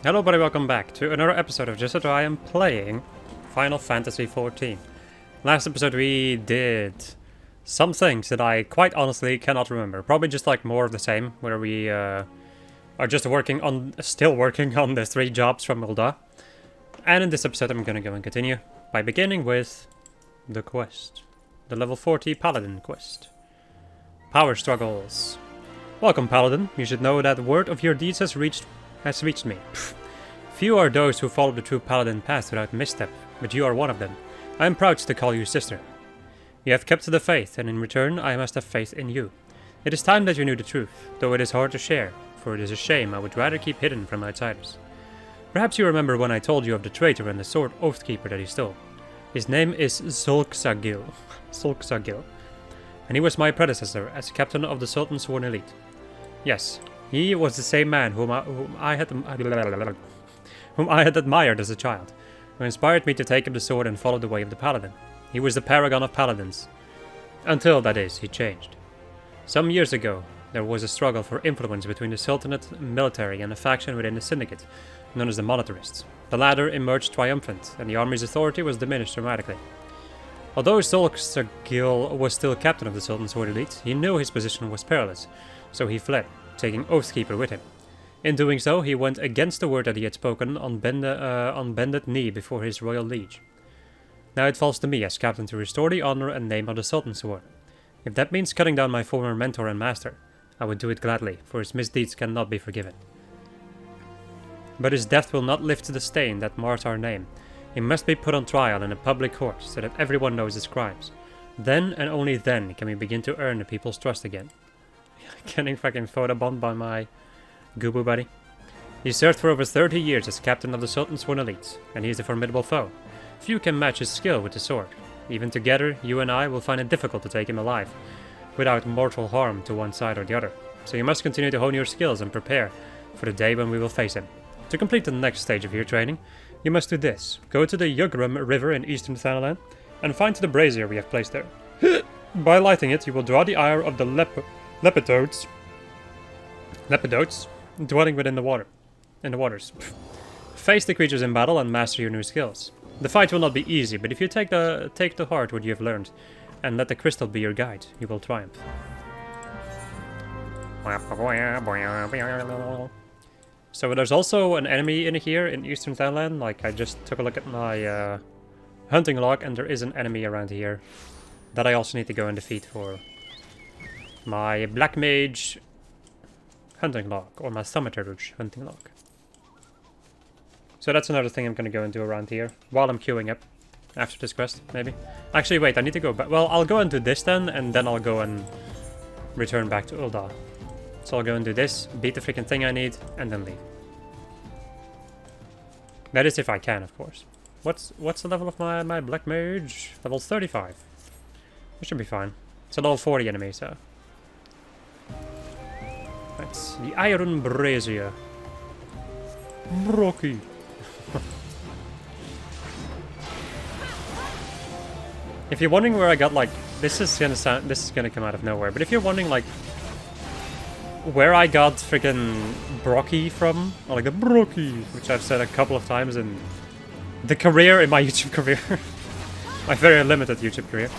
Hello everybody, welcome back to another episode of Just As I Am playing Final Fantasy XIV. Last episode we did some things that I quite honestly cannot remember. Probably just like more of the same, where we are just still working on the 3 jobs from Ul'dah. And in this episode I'm gonna go and continue by beginning with the quest. The level 40 Paladin quest. Power struggles. Welcome Paladin, you should know that word of your deeds has reached me. Few are those who follow the true Paladin path without misstep, but you are one of them. I am proud to call you sister. You have kept the faith, and in return I must have faith in you. It is time that you knew the truth, though it is hard to share, for it is a shame I would rather keep hidden from outsiders. Perhaps you remember when I told you of the traitor and the sword Oathkeeper that he stole. His name is Zul'Xargil, and he was my predecessor as captain of the Sultan's Sworn Elite. Yes, he was the same man whom I had admired as a child, who inspired me to take up the sword and follow the way of the Paladin. He was the paragon of paladins. Until, that is, he changed. Some years ago, there was a struggle for influence between the Sultanate military and a faction within the Syndicate, known as the Monetarists. The latter emerged triumphant, and the army's authority was diminished dramatically. Although Zul'Xargil was still captain of the Sultan's Sworn Elite, he knew his position was perilous, so he fled, taking Oathkeeper with him. In doing so, he went against the word that he had spoken on bended knee before his royal liege. Now it falls to me as captain to restore the honor and name of the Sultan's Sword. If that means cutting down my former mentor and master, I would do it gladly, for his misdeeds cannot be forgiven. But his death will not lift the stain that mars our name. He must be put on trial in a public court so that everyone knows his crimes. Then and only then can we begin to earn the people's trust again. Getting fucking photobombed by my Gubu buddy. He served for over 30 years as captain of the Sultan's Sworn Elite, and he is a formidable foe. Few can match his skill with the sword. Even together, you and I will find it difficult to take him alive, without mortal harm to one side or the other. So you must continue to hone your skills and prepare for the day when we will face him. To complete the next stage of your training, you must do this. Go to the Yugrum River in eastern Thanalan, and find the brazier we have placed there. By lighting it, you will draw the ire of the Lepidotes dwelling within the waters. Face the creatures in battle and master your new skills. The fight will not be easy, but if you take to heart what you have learned, and let the crystal be your guide, you will triumph. So there's also an enemy in here in Eastern Thailand. Like, I just took a look at my hunting log, and there is an enemy around here that I also need to go and defeat for my Black Mage hunting log, or my Thaumaturge hunting log. So that's another thing I'm gonna go and do around here, while I'm queuing up, after this quest, maybe. Actually, wait, I need to go back. Well, I'll go and do this then, and then I'll go and return back to Ul'dah. So I'll go and do this, beat the freaking thing I need, and then leave. That is if I can, of course. What's the level of my Black Mage? Level 35. It should be fine. It's a level 40 enemy, so... That's the Iron Brazier. Brocky. If you're wondering where I got, like, this is gonna come out of nowhere, but if you're wondering, like, where I got freaking Brocky from, or like the Brocky, which I've said a couple of times in my YouTube career, my very limited YouTube career,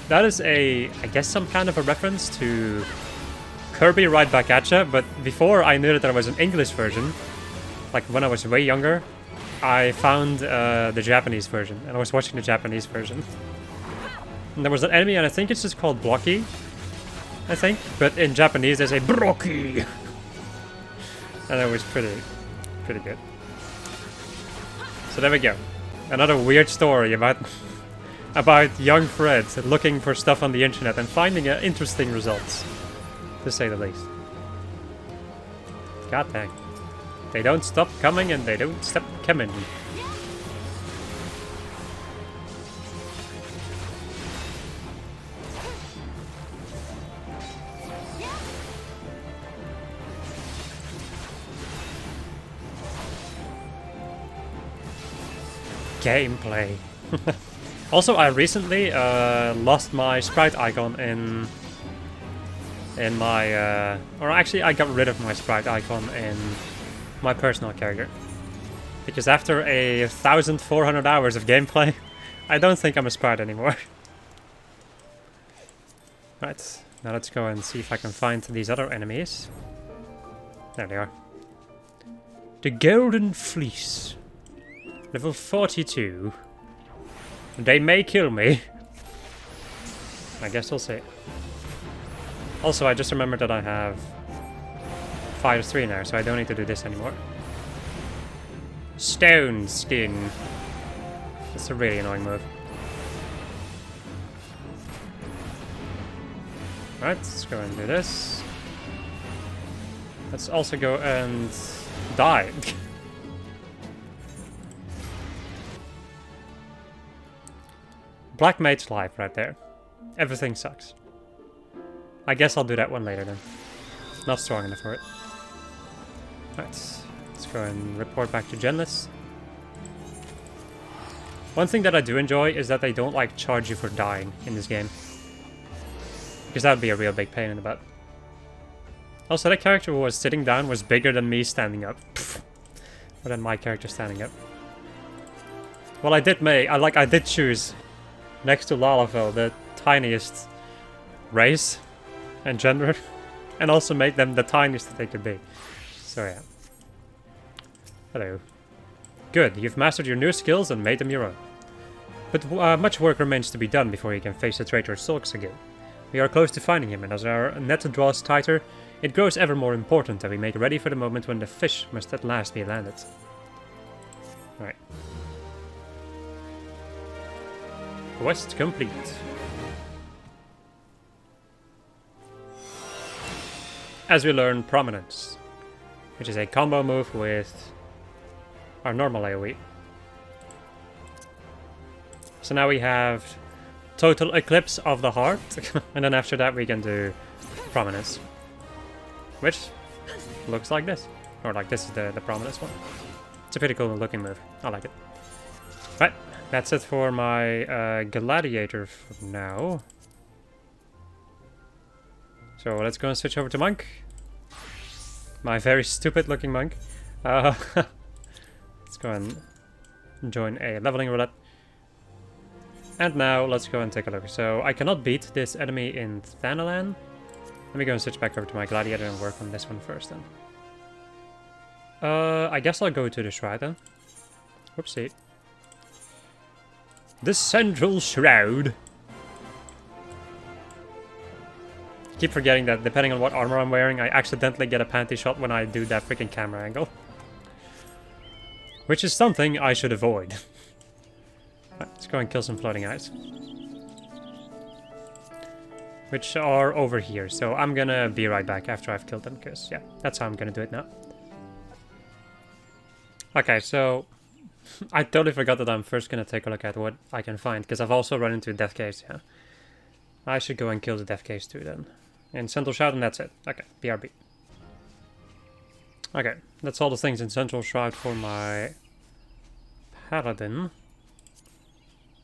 that is I guess some kind of a reference to Kirby Right Back Atcha, but before I knew that there was an English version, like when I was way younger, I found the Japanese version, and I was watching the Japanese version. And there was an enemy, and I think it's just called Blocky, I think, but in Japanese they say Brocky, and it was pretty good. So there we go, another weird story about young Fred looking for stuff on the internet and finding interesting results, to say the least. God dang. They don't stop coming and they don't stop coming. Gameplay. Also, I recently lost my sprite icon in in my, or actually I got rid of my sprite icon in my personal character. Because after 1,400 hours of gameplay, I don't think I'm a sprite anymore. Right, now let's go and see if I can find these other enemies. There they are. The Golden Fleece. Level 42. They may kill me. I guess we'll see. Also, I just remembered that I have Fire 3 now, so I don't need to do this anymore. Stone Skin. That's a really annoying move. Right, let's go and do this. Let's also go and die. Black Mage's life right there. Everything sucks. I guess I'll do that one later then. Not strong enough for it. Right, let's go and report back to Genless. One thing that I do enjoy is that they don't like charge you for dying in this game. Because that would be a real big pain in the butt. Also, that character who was sitting down was bigger than me standing up. Or than my character standing up. Well, I did choose next to Lalafell the tiniest race and gender, and also make them the tiniest that they could be. So yeah. Hello. Good, you've mastered your new skills and made them your own. But much work remains to be done before you can face the traitor Sulks again. We are close to finding him, and as our net draws tighter, it grows ever more important that we make ready for the moment when the fish must at last be landed. Alright. Quest complete. As we learn Prominence, which is a combo move with our normal AoE. So now we have Total Eclipse of the Heart, and then after that we can do Prominence. Which looks like this. Or like this is the Prominence one. It's a pretty cool looking move. I like it. Right, that's it for my Gladiator for now. So let's go and switch over to Monk. My very stupid looking Monk. Let's go and join a leveling roulette. And now let's go and take a look. So I cannot beat this enemy in Thanalan. Let me go and switch back over to my Gladiator and work on this one first then. I guess I'll go to the Shroud then. Whoopsie. The Central Shroud. Keep forgetting that depending on what armor I'm wearing, I accidentally get a panty shot when I do that freaking camera angle. Which is something I should avoid. Right, let's go and kill some floating eyes. Which are over here, so I'm gonna be right back after I've killed them, because, yeah, that's how I'm gonna do it now. Okay, so I totally forgot that I'm first gonna take a look at what I can find, because I've also run into Death Case, yeah. I should go and kill the Death Case too, then. In Central Shroud, and that's it. Okay, BRB. Okay, that's all the things in Central Shroud for my Paladin.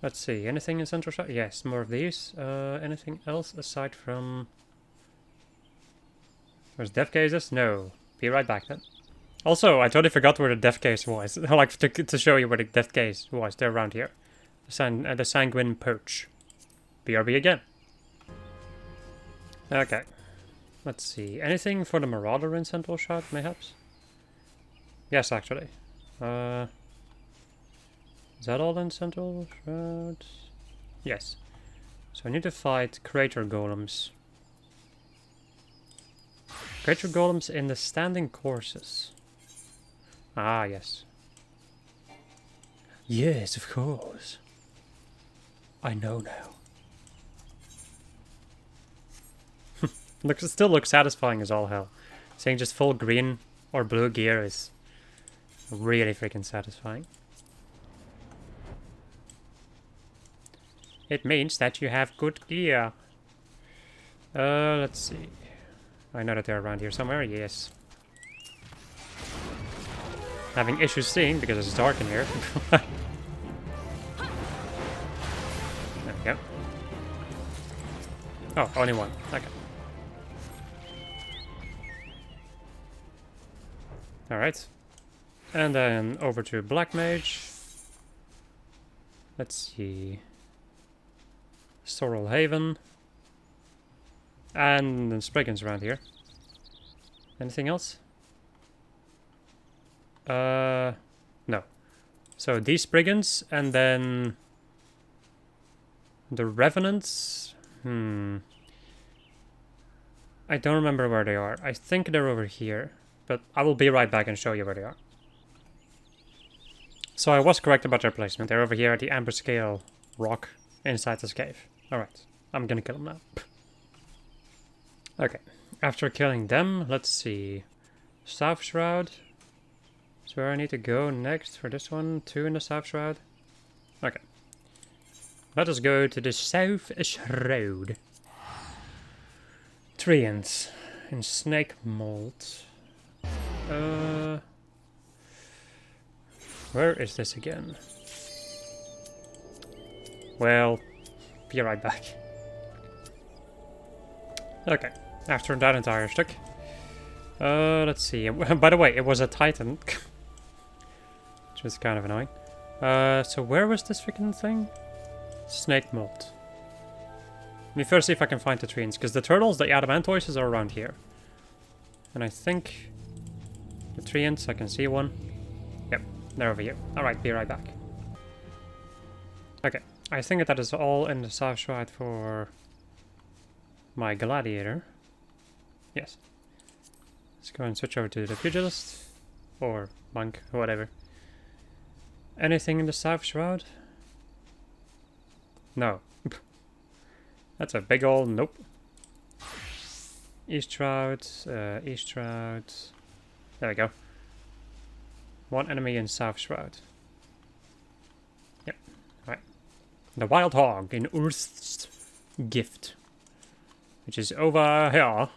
Let's see, anything in Central Shroud? Yes, more of these. Anything else aside from... Where's Death Cases? No. Be right back then. Also, I totally forgot where the Death Case was. I like to show you where the Death Case was. They're around here. The Sanguine Perch. BRB again. Okay. Let's see. Anything for the Marauder in Central Shroud, mayhaps? Yes, actually. Is that all in Central Shroud? Yes. So I need to fight Crater Golems. Crater Golems in the Standing Courses. Ah, yes. Yes, of course. I know now. It still looks satisfying as all hell. Seeing just full green or blue gear is really freaking satisfying. It means that you have good gear. Let's see. I know that they're around here somewhere, yes. Having issues seeing because it's dark in here. There we go. Oh, only one. Okay. Alright. And then over to Black Mage. Let's see. Sorrel Haven. And then Spriggans around here. Anything else? No. So these Spriggans and then the Revenants. I don't remember where they are. I think they're over here, but I will be right back and show you where they are. So I was correct about their placement. They're over here at the Amber Scale rock inside this cave. Alright, I'm gonna kill them now. Okay, after killing them, let's see. South Shroud. So where I need to go next for this one? 2 in the South Shroud. Okay. Let us go to the South Shroud. Treants in Snake Mold. Where is this again? Well, be right back. Okay, after that entire stick. Let's see. By the way, it was a Titan. Which was kind of annoying. So where was this freaking thing? Snake Mold. Let me first see if I can find the treants, because the turtles, the adamantoises, are around here. And I think the treants, I can see one. Yep, they're over here. Alright, be right back. Okay, I think that is all in the South Shroud for my gladiator. Yes. Let's go and switch over to the pugilist. Or monk, or whatever. Anything in the South Shroud? No. That's a big old nope. East Shroud, East Shroud. There we go. One enemy in South Shroud. Yep, right. The Wild Hog in Earth's Gift. Which is over here.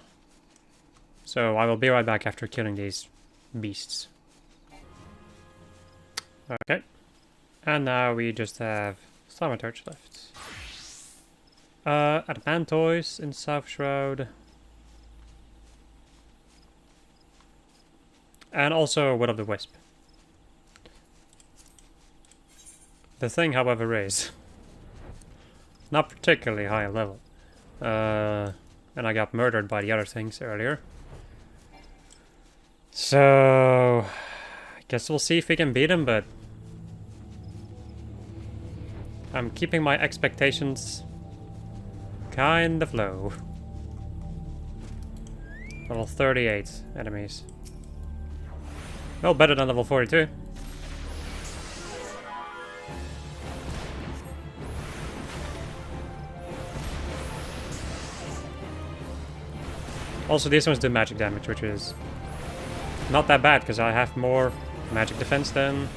So I will be right back after killing these beasts. Okay. And now we just have Thaumaturge left. Adamantoise in South Shroud. And also Will of the Wisp. The thing, however, is not particularly high level. And I got murdered by the other things earlier. So I guess we'll see if we can beat him, but I'm keeping my expectations kind of low. Level 38 enemies. Well, better than level 42. Also, these ones do magic damage, which is not that bad, because I have more magic defense than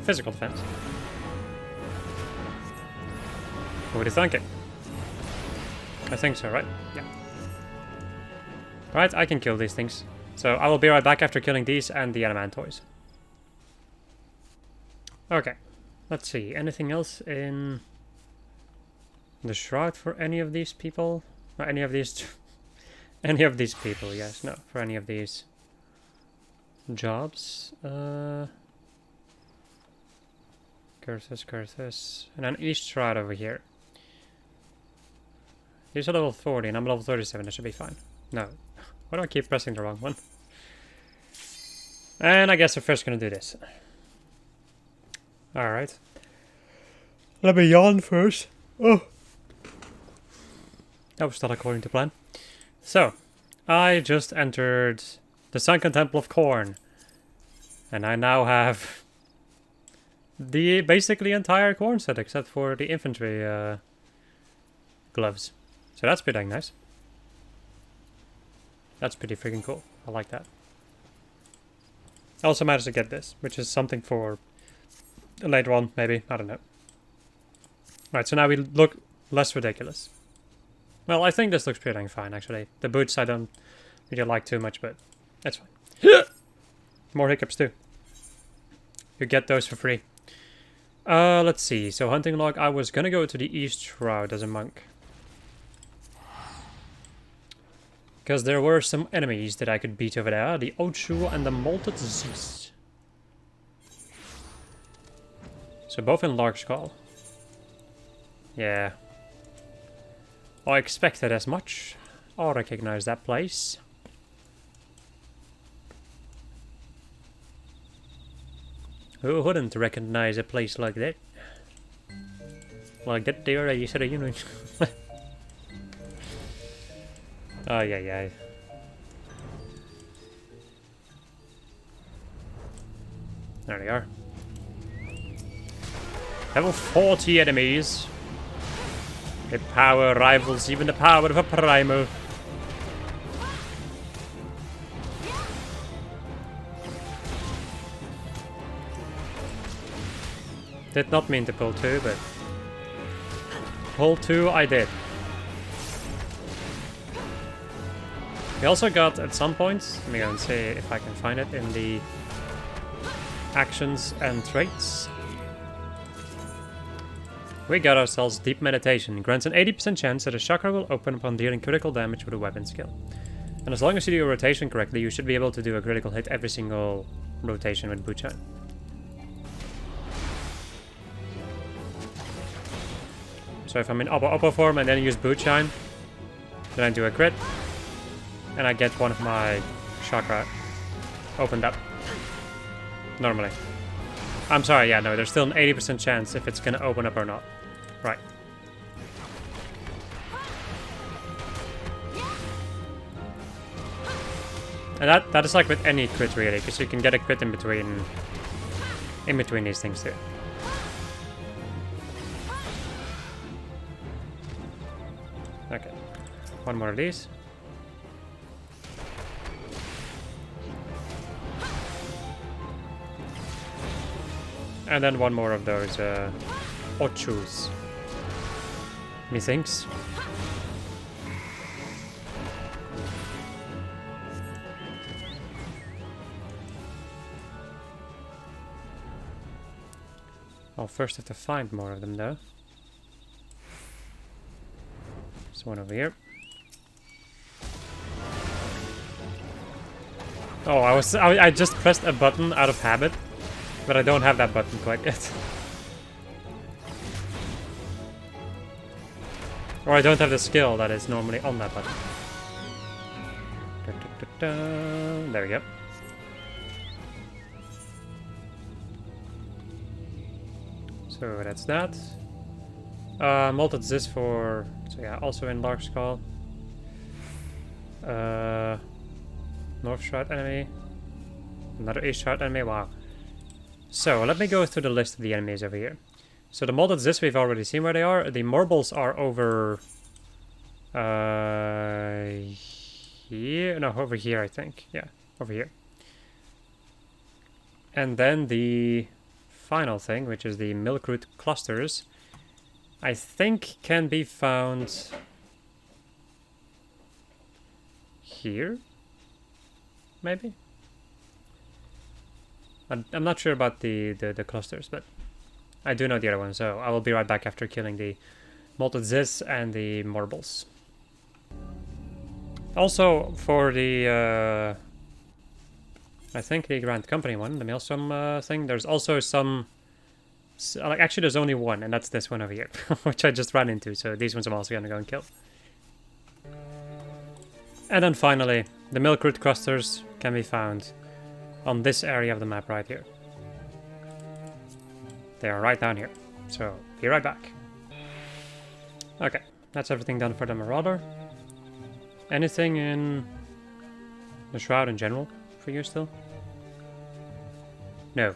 physical defense. What would you think it? I think so, right? Yeah. Right, I can kill these things. So I will be right back after killing these and the adamantoises. Okay. Let's see. Anything else in the shroud for any of these people? Or any of these... any of these people, yes. No, for any of these jobs. Curthus. And an East Shroud over here. These are level 40 and I'm level 37, that should be fine. No. Why do I keep pressing the wrong one? And I guess we're first gonna do this. Alright. Let me yawn first. Oh. That was not according to plan. So, I just entered the Sunken Temple of Corn. And I now have the basically entire corn set except for the infantry gloves. So that's pretty dang nice. That's pretty freaking cool. I like that. I also managed to get this, which is something for later on, maybe. I don't know. Right, so now we look less ridiculous. Well, I think this looks pretty dang fine, actually. The boots I don't really like too much, but that's fine. More hiccups too. You get those for free. Let's see. So hunting log, I was gonna go to the East Shroud as a monk. Because there were some enemies that I could beat over there. The Ochu and the Molted Zeus. So both in Lark Skull. Yeah. I expected as much. I recognize that place. Who wouldn't recognize a place like that? Like that there, you said, you know. Oh, yeah. There they are. Level 40 enemies. The power rivals even the power of a primal. Did not mean to pull 2, but pull 2 I did. We also got at some point, let me go and see if I can find it in the actions and traits. We got ourselves Deep Meditation. Grants an 80% chance that a chakra will open upon dealing critical damage with a weapon skill. And as long as you do your rotation correctly, you should be able to do a critical hit every single rotation with Buchan. So if I'm in Oppo form and then use Buchan, then I do a crit, and I get one of my chakra opened up. Normally. I'm sorry, yeah, no, there's still an 80% chance if it's gonna open up or not. Right. And that is like with any crit really, because you can get a crit in between these things too. Okay. One more of these. And then one more of those Ochus. Methinks. I'll first have to find more of them though. There's one over here. Oh, I just pressed a button out of habit. But I don't have that button quite yet. Or I don't have the skill that is normally on that button. There we go. So that's that. Molted Zeus for... So yeah, also in Lark Skull. North Shroud enemy. Another East Shroud enemy, wow. So, let me go through the list of the enemies over here. So, the Molted Zeus, we've already seen where they are. The Marbles are over... here? No, over here, I think. Yeah, over here. And then the final thing, which is the Milkroot Clusters, I think can be found... here? Maybe? I'm not sure about the clusters, but I do know the other one, so I will be right back after killing the Molted Zeus and the Marbles. Also, for the, I think the Grand Company one, the Maelstrom thing, there's also some, like actually there's only one, and that's this one over here, which I just ran into, so these ones I'm also gonna go and kill. And then finally, the Milkroot Clusters can be found on this area of the map right here. They are right down here. So, be right back. Okay, that's everything done for the Marauder. Anything in the Shroud in general for you still? No.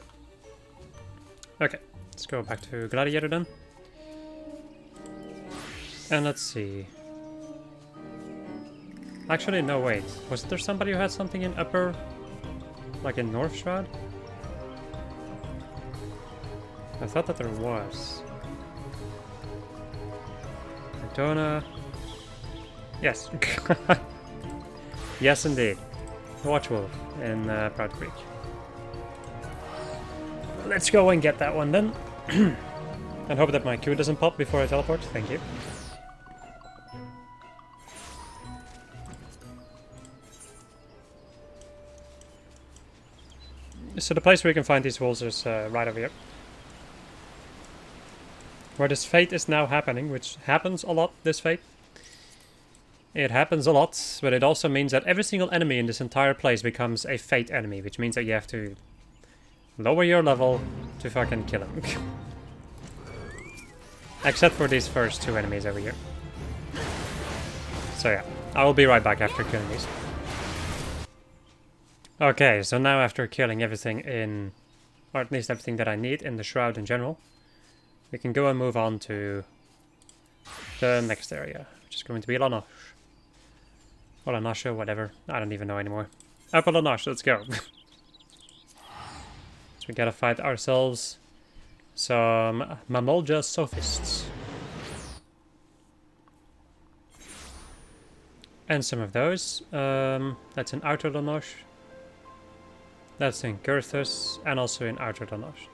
Okay, let's go back to Gladiator then. And let's see. Actually, no, wait. Was there somebody who had something in Upper... like in North Shroud? I thought that there was. Daytona. Yes. Yes, indeed. Watchwolf in Proud Creek. Let's go and get that one then. And hope that my Q doesn't pop before I teleport. Thank you. So the place where you can find these walls is right over here. Where this fate is now happening, which happens a lot, this fate. It happens a lot, but it also means that every single enemy in this entire place becomes a fate enemy, which means that you have to lower your level to fucking kill him. Except for these first two enemies over here. So yeah, I will be right back after killing these. Okay, so now after killing everything in, or at least everything that I need in the Shroud in general, we can go and move on to the next area, which is going to be La Noche. Or La Noche, whatever. I don't even know anymore. Upper La Noche, let's go. So we gotta fight ourselves some Mamolja Sophists. And some of those. That's in Outer La Noche. That's in Kurthus, and also in Outer La Noche.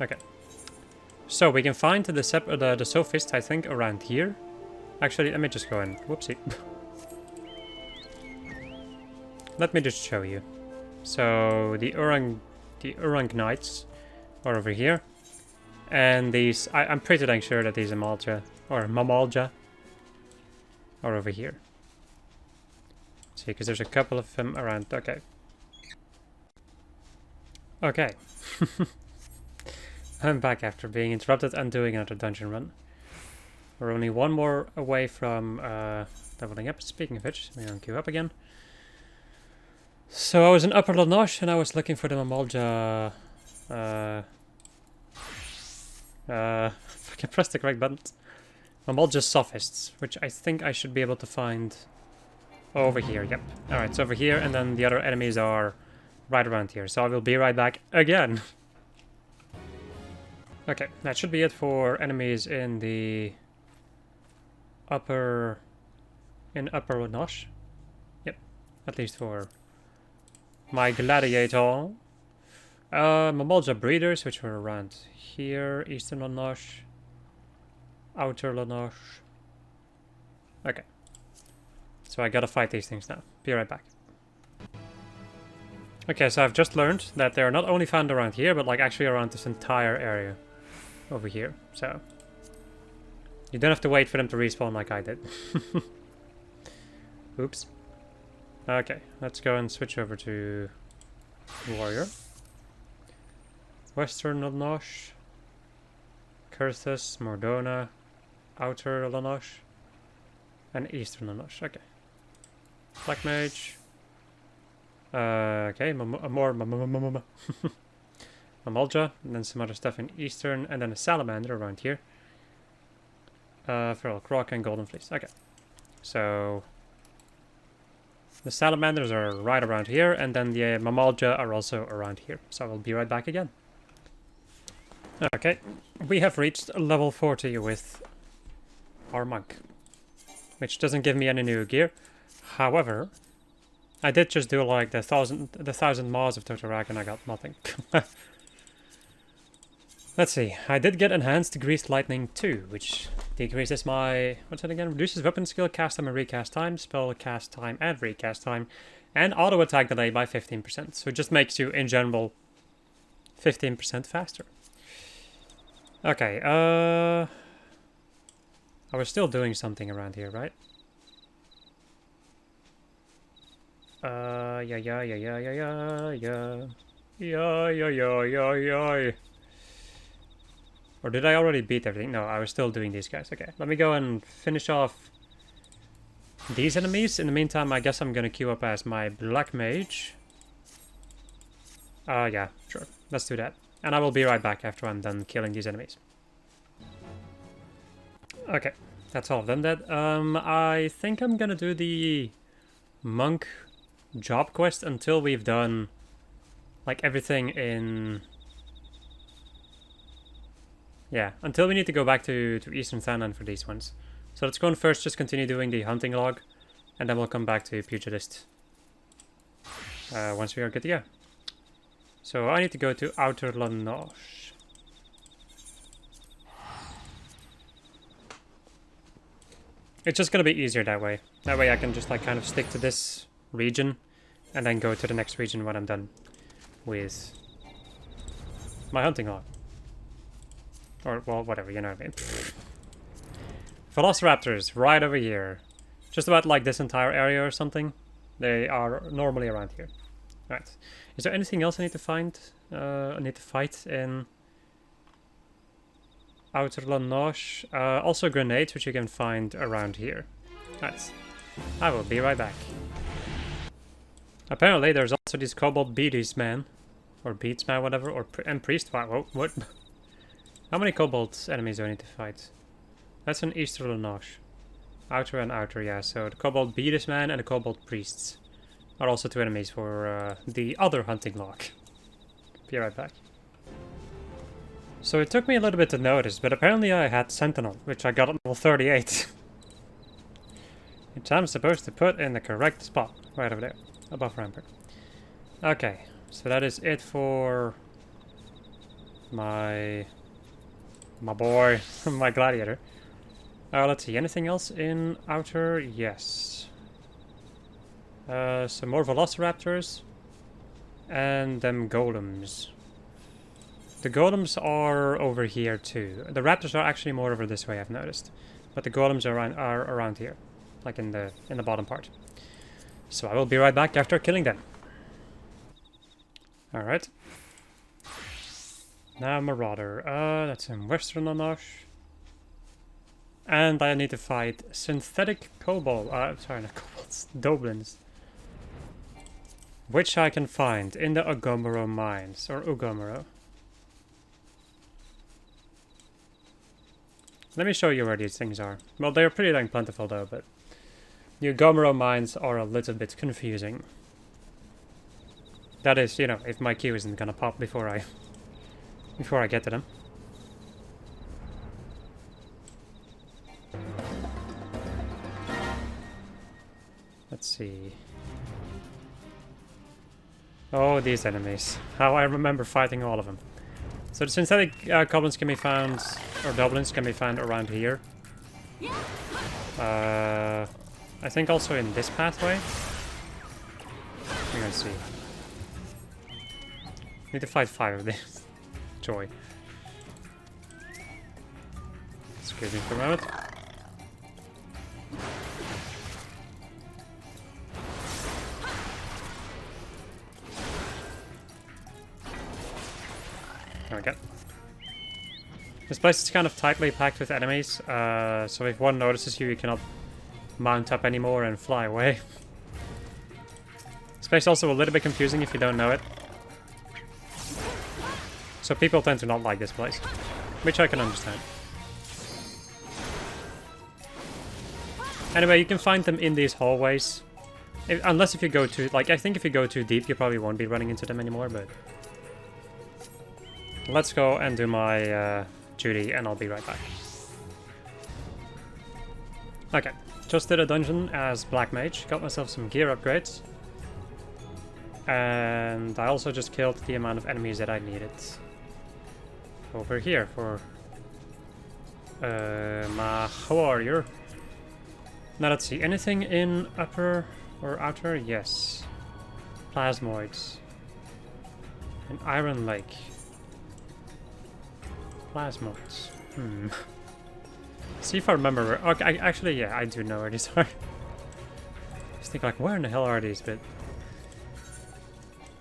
Okay. So we can find the Sophist, I think, around here. Actually, let me just go in. Whoopsie. Let me just show you. So the Urang Knights are over here. And these, I'm pretty dang sure that these Mamolja are over here. See, because there's a couple of them around. Okay. Okay. I'm back after being interrupted and doing another dungeon run. We're only one more away from leveling up. Speaking of which, let me queue up again. So I was in Upper La Noche and I was looking for the Mamolja. I pressed the correct buttons. Mamolja Sophists, which I think I should be able to find over here. Yep. Alright, so over here, and then the other enemies are right around here. So I will be right back again. Okay, that should be it for enemies in the Upper La Noche. Yep, at least for my gladiator. Mamolja breeders, which were around here. Eastern La Noche. Outer La Noche. Okay. So I gotta fight these things now. Be right back. Okay, so I've just learned that they're not only found around here, but like actually around this entire area. Over here. So you don't have to wait for them to respawn like I did. Oops. Okay, let's go and switch over to Warrior. Western La Noche, Kurthus, Mordona, Outer La Noche, and Eastern La Noche. Okay. Black Mage. Okay, more Mamolja, and then some other stuff in Eastern, and then a Salamander around here. Feral Croc and Golden Fleece. Okay. So the Salamanders are right around here, and then the Mamolja are also around here. So I will be right back again. Okay, we have reached level 40 with our monk, which doesn't give me any new gear. However, I did just do like the thousand Maws of Totorak and I got nothing. Let's see, I did get Enhanced Greased Lightning 2, which decreases my, what's it again? Reduces weapon skill, cast time and recast time, spell cast time and recast time, and auto attack delay by 15%. So it just makes you, in general, 15% faster. Okay, I was still doing something around here, right? Yeah. Or did I already beat everything? No, I was still doing these guys. Okay, let me go and finish off these enemies. In the meantime, I guess I'm gonna queue up as my Black Mage. Yeah, sure. Let's do that. And I will be right back after I'm done killing these enemies. Okay, that's all of them dead. I think I'm gonna do the monk job quest until we've done like everything in... Yeah, until we need to go back to Eastern Thanalan for these ones. So let's go and first just continue doing the hunting log, and then we'll come back to Pugilist once we are good to go. So I need to go to Outer La Noche. It's just gonna be easier that way. That way I can just like kind of stick to this region and then go to the next region when I'm done. with my hunting log. Or, well, whatever, you know what I mean. Velociraptors, right over here. Just about like this entire area or something. They are normally around here. Right. Is there anything else I need to find? I need to fight in Outer La Noche. Also grenades, which you can find around here. Right. I will be right back. Apparently, there's also these Kobold Beatsman. Or Beatsman, whatever. And Priest. Whoa, what? How many Kobold enemies do I need to fight? That's an Easter La Noche. Outer and outer, yeah. So the Kobold Beatsman and the Kobold Priests are also two enemies for the other hunting log. Be right back. So it took me a little bit to notice, but apparently I had Sentinel, which I got at level 38. Which I'm supposed to put in the correct spot, right over there, above Rampart. Okay, so that is it for my boy, my gladiator. Let's see, anything else in outer? Yes. Some more velociraptors and them golems. The golems are over here too. The raptors are actually more over this way, I've noticed, but the golems are around here, like in the bottom part. So I will be right back after killing them. All right. Now Marauder. That's in Western La Noche. And I need to fight synthetic kobold. Sorry, not kobolds. Doblins. Which I can find in the Ugomoro mines, or Ugomoro. Let me show you where these things are. Well, they're pretty dang plentiful though, but the Ugomoro mines are a little bit confusing. That is, you know, if my Q isn't gonna pop before I get to them. Let's see. Oh, these enemies. How I remember fighting all of them. So the synthetic goblins can be found, or goblins can be found around here. I think also in this pathway. We're gonna see. Need to fight 5 of these. Joy. Excuse me for a moment. There we go. This place is kind of tightly packed with enemies, so if one notices you, you cannot mount up anymore and fly away. This place is also a little bit confusing if you don't know it. So people tend to not like this place, which I can understand. Anyway, you can find them in these hallways. Unless if you go too, like, I think if you go too deep, you probably won't be running into them anymore, but... Let's go and do my duty, and I'll be right back. Okay, just did a dungeon as Black Mage, got myself some gear upgrades. And I also just killed the amount of enemies that I needed. Over here for my warrior. Now let's see, anything in upper or outer? Yes. Plasmoids. An Iron Lake. Plasmoids. See if I remember where... Okay, actually, yeah, I do know where these are. I just think, like, where in the hell are these? But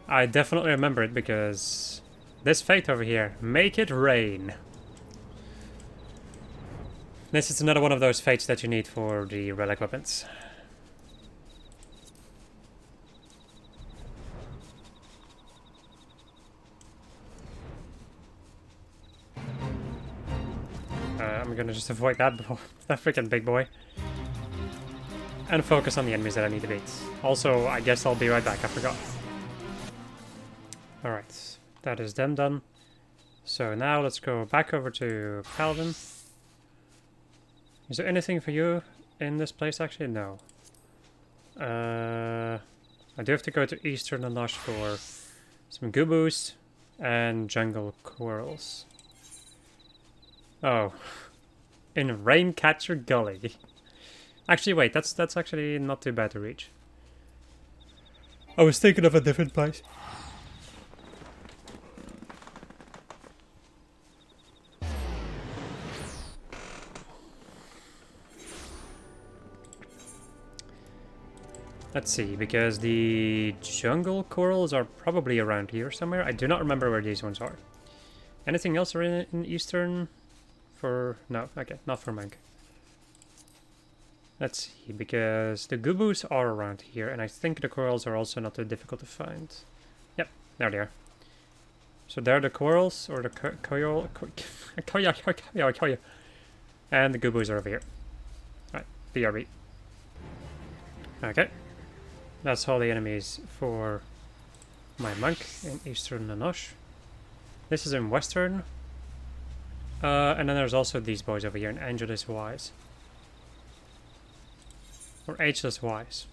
I definitely remember it because this fate over here, make it rain. This is another one of those fates that you need for the relic weapons. I'm gonna just avoid that freaking big boy. And focus on the enemies that I need to beat. Also, I guess I'll be right back, I forgot. Alright, that is them done. So now let's go back over to Paladin. Is there anything for you in this place actually? No. I do have to go to Eastern La Noche for some Gubus and jungle squirrels. Oh. In Raincatcher Gully. Actually, wait, that's actually not too bad to reach. I was thinking of a different place. Let's see, because the jungle corals are probably around here somewhere. I do not remember where these ones are. Anything else in Eastern? No, okay, not for monk. Let's see, because the gubus are around here, and I think the corals are also not too difficult to find. Yep, there they are. So they're the corals, or the coral, and the gubus are over here. Alright, BRB. Okay. That's all the enemies for my monk in Eastern Nanosh. This is in Western. And then there's also these boys over here in Angelus Wise. Or Ageless Wise.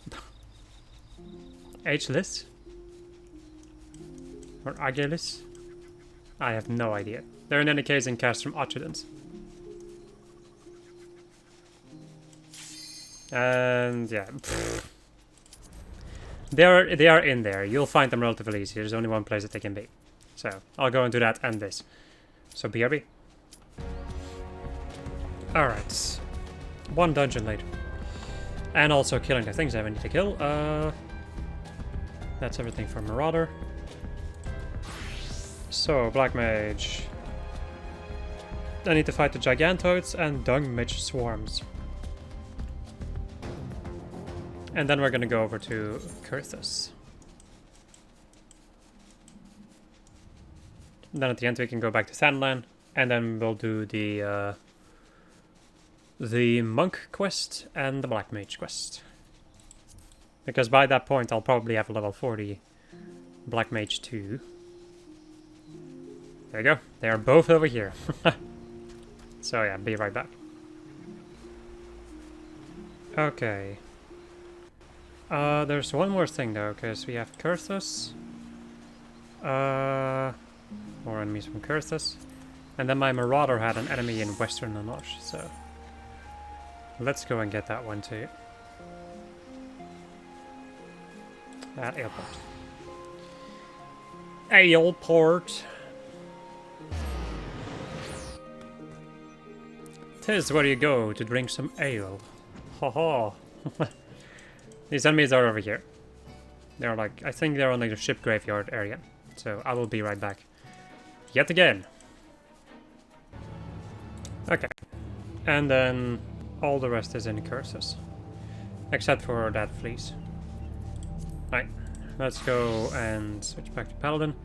Ageless? Or Ageless? I have no idea. They're in any case in Castrum Occident. And yeah. They are in there. You'll find them relatively easy. There's only one place that they can be. So I'll go into that and this. So BRB. Alright. One dungeon later. And also killing the things I need to kill. That's everything for Marauder. So, Black Mage. I need to fight the Gigantoids and Dung Mage Swarms. And then we're gonna go over to Kurthus. Then at the end we can go back to Sandland, and then we'll do the Monk quest and the Black Mage quest. Because by that point I'll probably have a level 40 Black Mage 2. There you go, they are both over here. So yeah, be right back. Okay. There's one more thing though, because we have Kurthus. More enemies from Kurthus. And then my Marauder had an enemy in Western Nanosh, so let's go and get that one too. At airport. Airport. 'Tis where you go to drink some ale. Ha ha. These enemies are over here. They're like, I think they're on like the ship graveyard area. So I will be right back. Yet again. Okay. And then all the rest is in Curses. Except for that fleece. Right. Let's go and switch back to Paladin.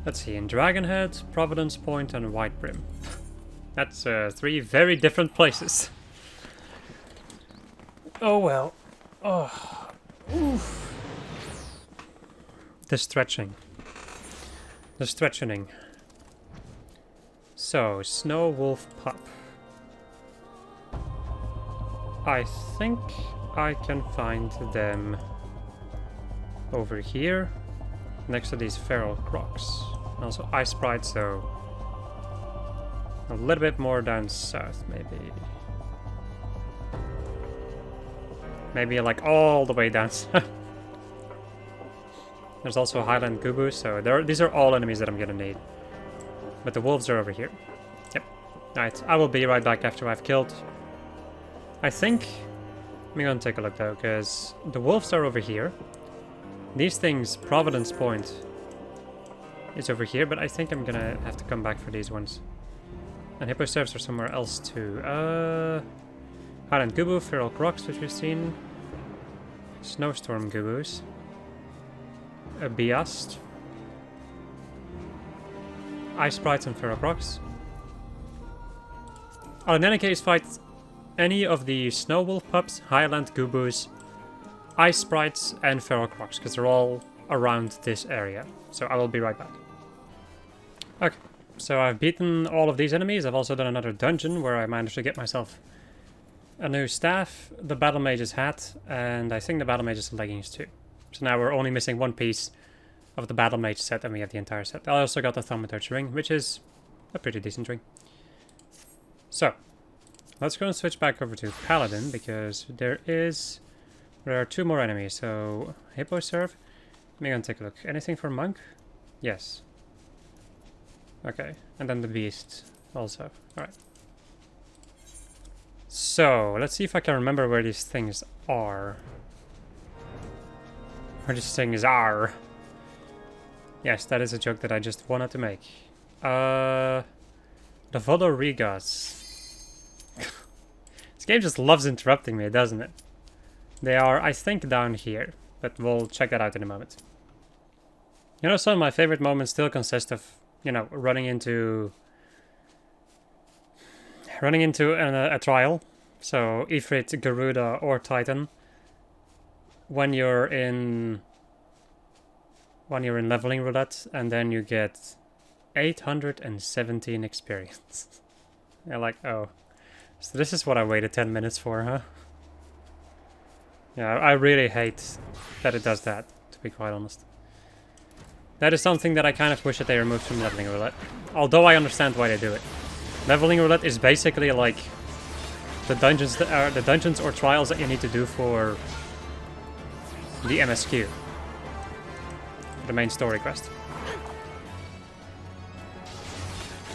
Let's see, in Dragonhead, Providence Point, and White Brim. That's 3 very different places. Oh well. Oh. Oof. The stretching. The stretching. So, Snow Wolf Pup. I think I can find them over here, next to these feral crocs. And also Ice Sprites, so a little bit more down south, maybe. Maybe like all the way down south. There's also Highland Gubu, so these are all enemies that I'm gonna need. But the wolves are over here. Yep. Alright, I will be right back after I've killed. I think I'm gonna take a look though, because the wolves are over here. These things, Providence Point is over here, but I think I'm gonna have to come back for these ones. And Hippo Serfs are somewhere else too. Highland Gubu, Feral Crocs, which we've seen. Snowstorm Gubus. A Biast. Ice Sprites and Feral Crocs. I'll in any case fight any of the Snow Wolf Pups, Highland Gubus, Ice Sprites, and Feral Crocs, because they're all around this area. So I will be right back. Okay, so I've beaten all of these enemies. I've also done another dungeon where I managed to get myself a new staff, the Battle Mage's hat, and I think the Battle Mage's leggings too. So now we're only missing one piece of the Battle Mage set, and we have the entire set. I also got the Thaumaturge ring, which is a pretty decent ring. So, let's go and switch back over to Paladin, because there are 2 more enemies. So, Hippo Serf. Let me go and take a look. Anything for Monk? Yes. Okay, and then the Beast also. Alright. So, let's see if I can remember where these things are. Or just saying Zar. Yes, that is a joke that I just wanted to make. The Vodorigas. This game just loves interrupting me, doesn't it? They are, I think, down here. But we'll check that out in a moment. You know, some of my favorite moments still consist of, you know, running into a trial. So, Ifrit, Garuda, or Titan. When you're in leveling roulette, and then you get 817 experience. You're like, oh. So this is what I waited 10 minutes for, huh? Yeah, I really hate that it does that, to be quite honest. That is something that I kind of wish that they removed from leveling roulette. Although I understand why they do it. Leveling roulette is basically like the dungeons or trials that you need to do for the MSQ. The main story quest.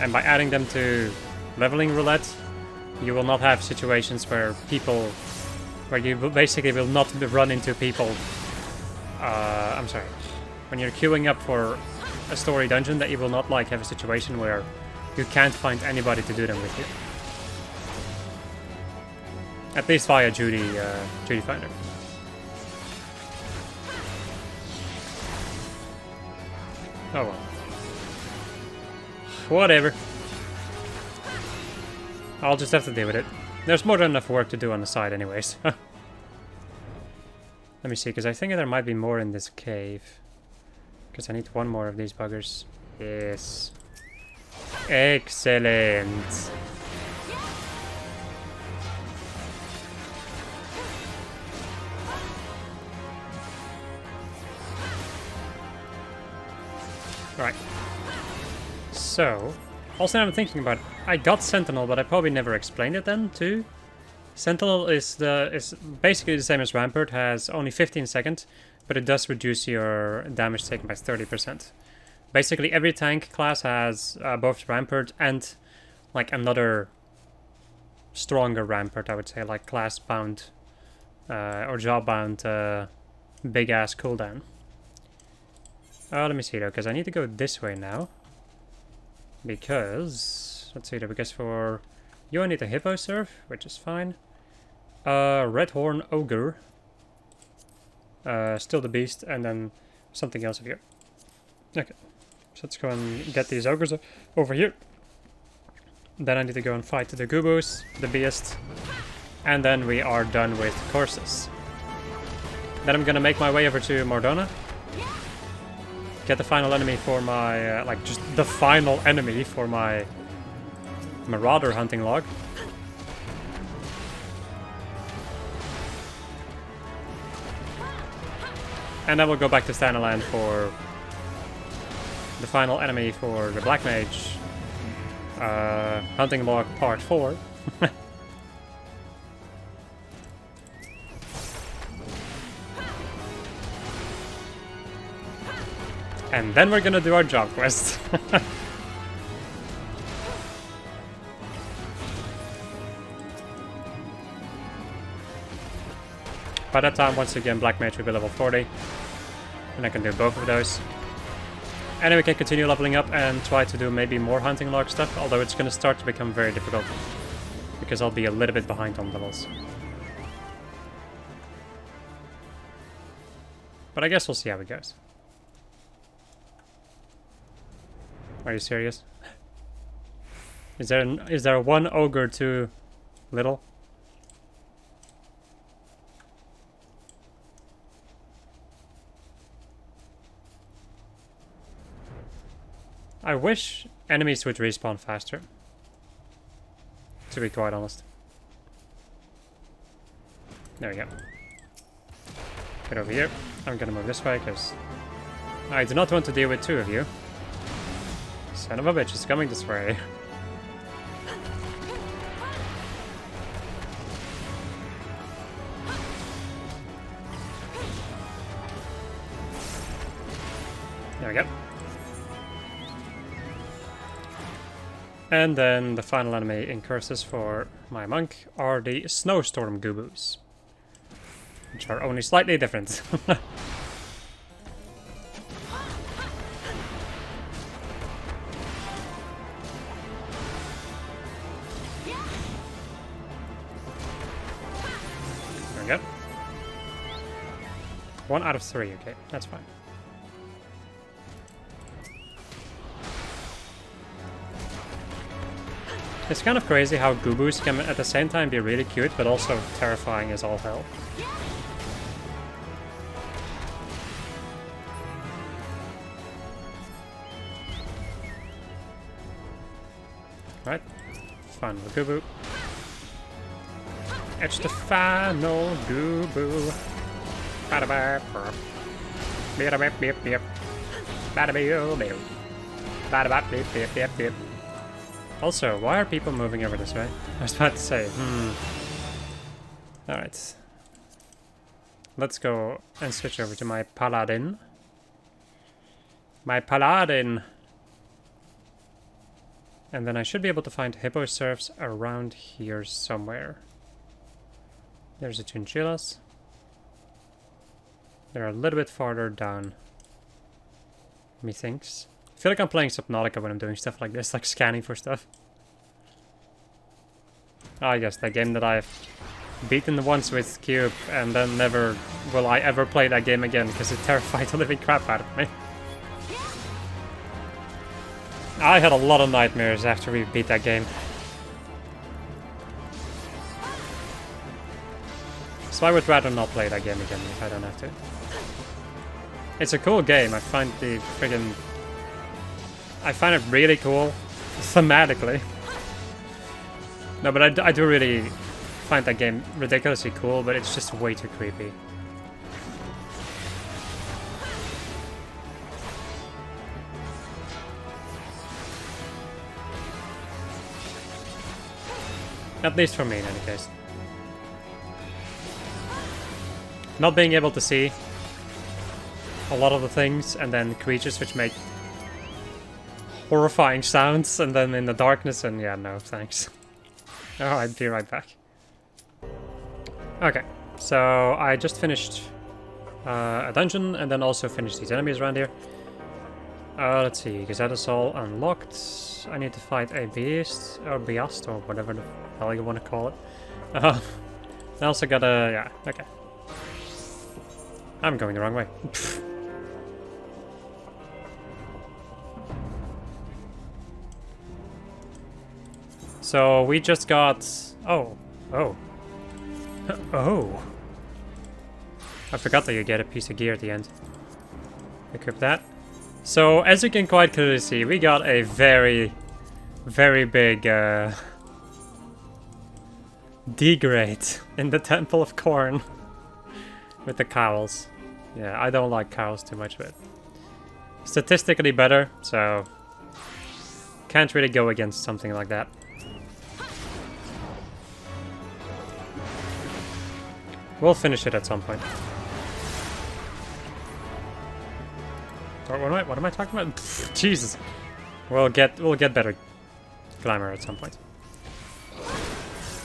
And by adding them to leveling roulette, you will not have situations where you basically will not run into people. I'm sorry. When you're queuing up for a story dungeon, that you will not like have a situation where you can't find anybody to do them with you. At least via Judy Finder. Oh well. Whatever. I'll just have to deal with it. There's more than enough work to do on the side anyways. Let me see, because I think there might be more in this cave. Because I need one more of these buggers. Yes. Excellent. Right. So, also I'm thinking about it. I got Sentinel, but I probably never explained it then too. Sentinel is basically the same as Rampart, has only 15 seconds, but it does reduce your damage taken by 30%. Basically every tank class has both Rampart and like another stronger Rampart, I would say, like class bound or job bound big ass cooldown. Let me see though, because I need to go this way now. Because, let's see though, because for you I need a Hippo Serve, which is fine. Red Horn Ogre. Still the Beast, and then something else over here. Okay, so let's go and get these Ogres over here. Then I need to go and fight the Gubus, the Beast. And then we are done with courses. Then I'm gonna make my way over to Mordona. Get the final enemy for my, like, just the final enemy for my Marauder hunting log. And then we'll go back to Stanaland for the final enemy for the Black Mage hunting log part 4. And then we're gonna do our job quest. By that time, once again, Black Mage will be level 40. And I can do both of those. And then we can continue leveling up and try to do maybe more hunting log stuff, although it's gonna start to become very difficult. Because I'll be a little bit behind on levels. But I guess we'll see how it goes. Are you serious? Is there one ogre too little? I wish enemies would respawn faster. To be quite honest. There we go. Get over here. I'm gonna move this way because I do not want to deal with two of you. Son of a bitch is coming this way. There we go. And then the final enemy in curses for my monk are the Snowstorm Gubus, which are only slightly different. we go. 1 out of 3, okay, that's fine. It's kind of crazy how Gubus can at the same time be really cute, but also terrifying as all hell. Right, fun with Gubu. It's the final Gubu. Bada bop bip bip bip bip. Bada bip bip. Bada bop bip bip bip bip. Also, why are people moving over this way? I was about to say, Alright. Let's go and switch over to my paladin. My paladin! And then I should be able to find hippo serfs around here somewhere. There's the chinchillas. They're a little bit farther down, methinks. I feel like I'm playing Subnautica when I'm doing stuff like this, like scanning for stuff. Oh, I guess that game that I've beaten once with Cube, and then never will I ever play that game again, because it terrified the living crap out of me. I had a lot of nightmares after we beat that game. So I would rather not play that game again if I don't have to. It's a cool game, I find the friggin'... I find it really cool, thematically. No, but I do really find that game ridiculously cool, but it's just way too creepy. At least for me, in any case. Not being able to see a lot of the things, and then creatures which make horrifying sounds, and then in the darkness, and yeah, no, thanks. Oh, I'd be right back. Okay, so I just finished a dungeon, and then also finished these enemies around here. Let's see, because that is all unlocked. I need to fight a beast, or beast, or whatever the hell you want to call it. I also gotta, yeah, okay. I'm going the wrong way. So we just got... Oh. Oh. Oh. I forgot that you get a piece of gear at the end. Equip that. So, as you can quite clearly see, we got a very, very big degrade in the Temple of Corn with the cows. Yeah, I don't like cows too much, but statistically better, so can't really go against something like that. We'll finish it at some point. What am I talking about? Pfft, Jesus. We'll get better glamour at some point.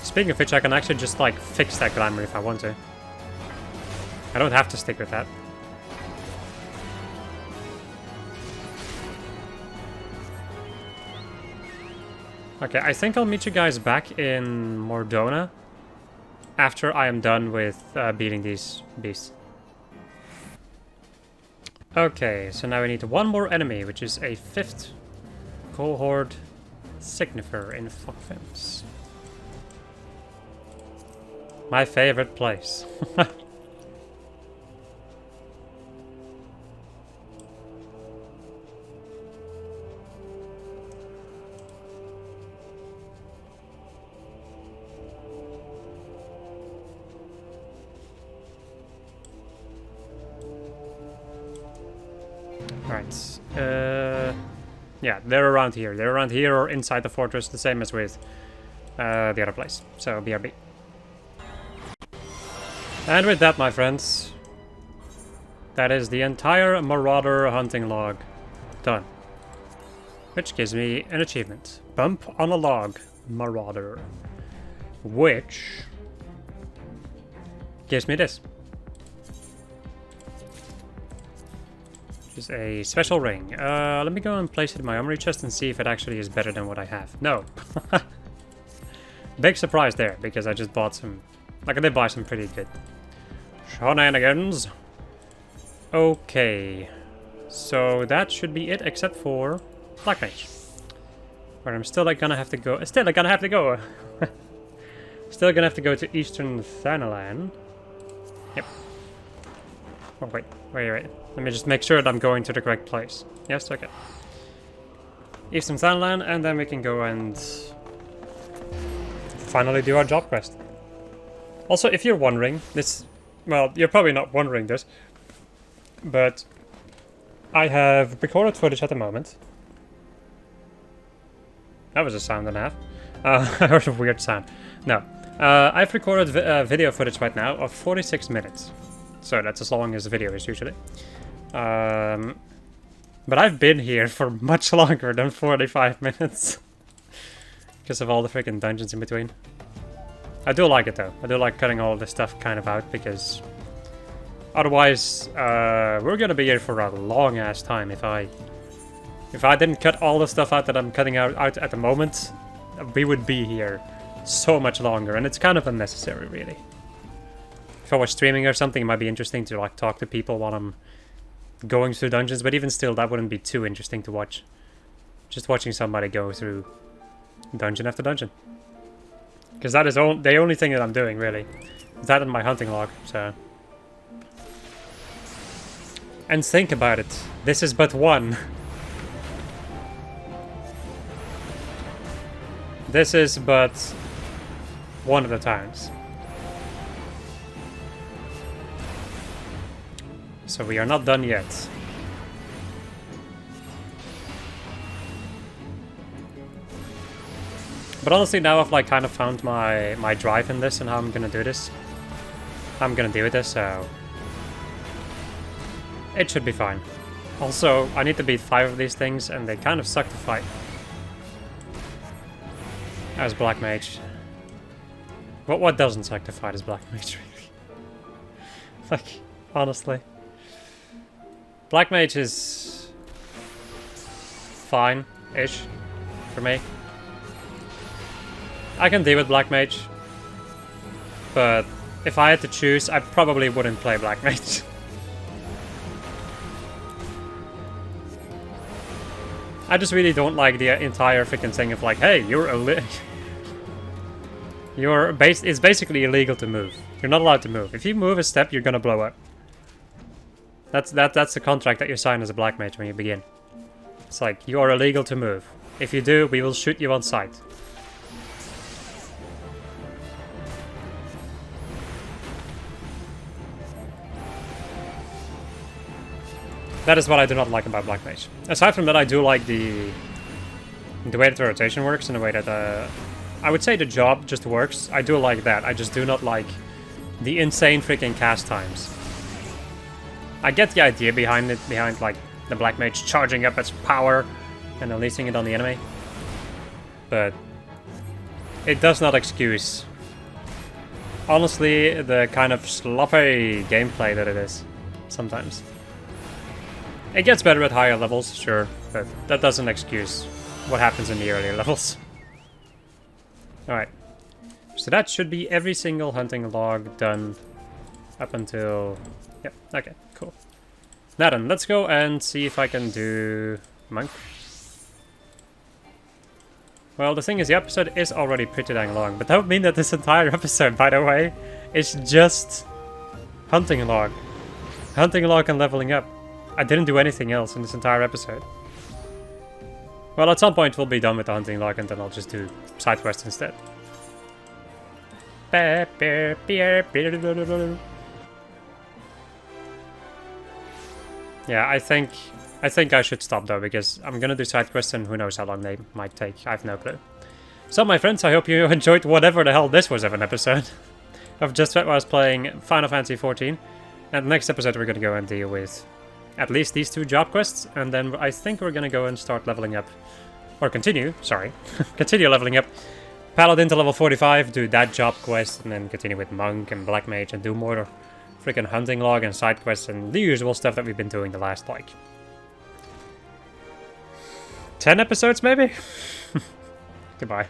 Speaking of which, I can actually just like fix that glamour if I want to. I don't have to stick with that. Okay, I think I'll meet you guys back in Mordona after I am done with beating these beasts. Okay, so now we need one more enemy, which is a 5th cohort signifier in ffXIV. My favorite place. Alright, yeah, they're around here. They're around here or inside the fortress, the same as with the other place. So, BRB. And with that, my friends, that is the entire Marauder hunting log done. Which gives me an achievement. Bump on a log, Marauder. Which gives me this. Is a special ring. Let me go and place it in my armory chest and see if it actually is better than what I have. No. Big surprise there, because I just bought some... Like, I did buy some pretty good Shenanigans. Okay. So that should be it, except for Black Mage. Where I'm still gonna have to go. Still gonna have to go to Eastern Thanalan. Yep. Oh wait. Let me just make sure that I'm going to the correct place. Yes, okay. Eastern Thanalan, and then we can go and finally do our job quest. Also, if you're wondering, well, you're probably not wondering this, but I have recorded footage at the moment. That was a sound and a half. I heard a weird sound. No. I've recorded video footage right now of 46 minutes. So that's as long as the video is usually. But I've been here for much longer than 45 minutes. Because of all the freaking dungeons in between. I do like it though. I do like cutting all this stuff kind of out because otherwise we're gonna be here for a long ass time. If I didn't cut all the stuff out that I'm cutting out at the moment, we would be here so much longer, and it's kind of unnecessary really. If I was streaming or something, it might be interesting to like talk to people while I'm going through dungeons, but even still that wouldn't be too interesting to watch. Just watching somebody go through dungeon after dungeon. Because that is the only thing that I'm doing really. That and my hunting log, so. And think about it, this is but one. This is but one of the towns. So we are not done yet. But honestly, now I've like kind of found my drive in this and how I'm gonna do this. I'm gonna deal with this, so it should be fine. Also, I need to beat 5 of these things, and they kind of suck to fight. As Black Mage. What doesn't suck to fight as Black Mage, really? Like, honestly. Black Mage is fine-ish for me. I can deal with Black Mage, but if I had to choose, I probably wouldn't play Black Mage. I just really don't like the entire freaking thing of like, hey, it's basically illegal to move. You're not allowed to move. If you move a step, you're gonna blow up. That's the contract that you sign as a Black Mage when you begin. It's like, you are illegal to move. If you do, we will shoot you on sight. That is what I do not like about Black Mage. Aside from that, I do like the way that the rotation works and the way that I would say the job just works. I do like that. I just do not like the insane freaking cast times. I get the idea behind like the Black Mage charging up its power and unleashing it on the enemy, but it does not excuse, honestly, the kind of sloppy gameplay that it is sometimes. It gets better at higher levels, sure, but that doesn't excuse what happens in the earlier levels. Alright, so that should be every single hunting log done up until... Yep, okay, cool. Now then, let's go and see if I can do monk. Well, the thing is, the episode is already pretty dang long, but that would mean that this entire episode, by the way, is just hunting log. Hunting log and leveling up. I didn't do anything else in this entire episode. Well, at some point we'll be done with the hunting log and then I'll just do side quests instead. Yeah, I think I should stop though, because I'm gonna do side quests and who knows how long they might take. I have no clue. So my friends, I hope you enjoyed whatever the hell this was of an episode of just while I was playing Final Fantasy XIV. And the next episode we're gonna go and deal with at least these 2 job quests, and then I think we're gonna go and start leveling up, or continue leveling up Paladin to level 45, do that job quest, and then continue with Monk and Black Mage and do more freaking hunting log and side quests and the usual stuff that we've been doing the last, like, 10 episodes maybe? Goodbye.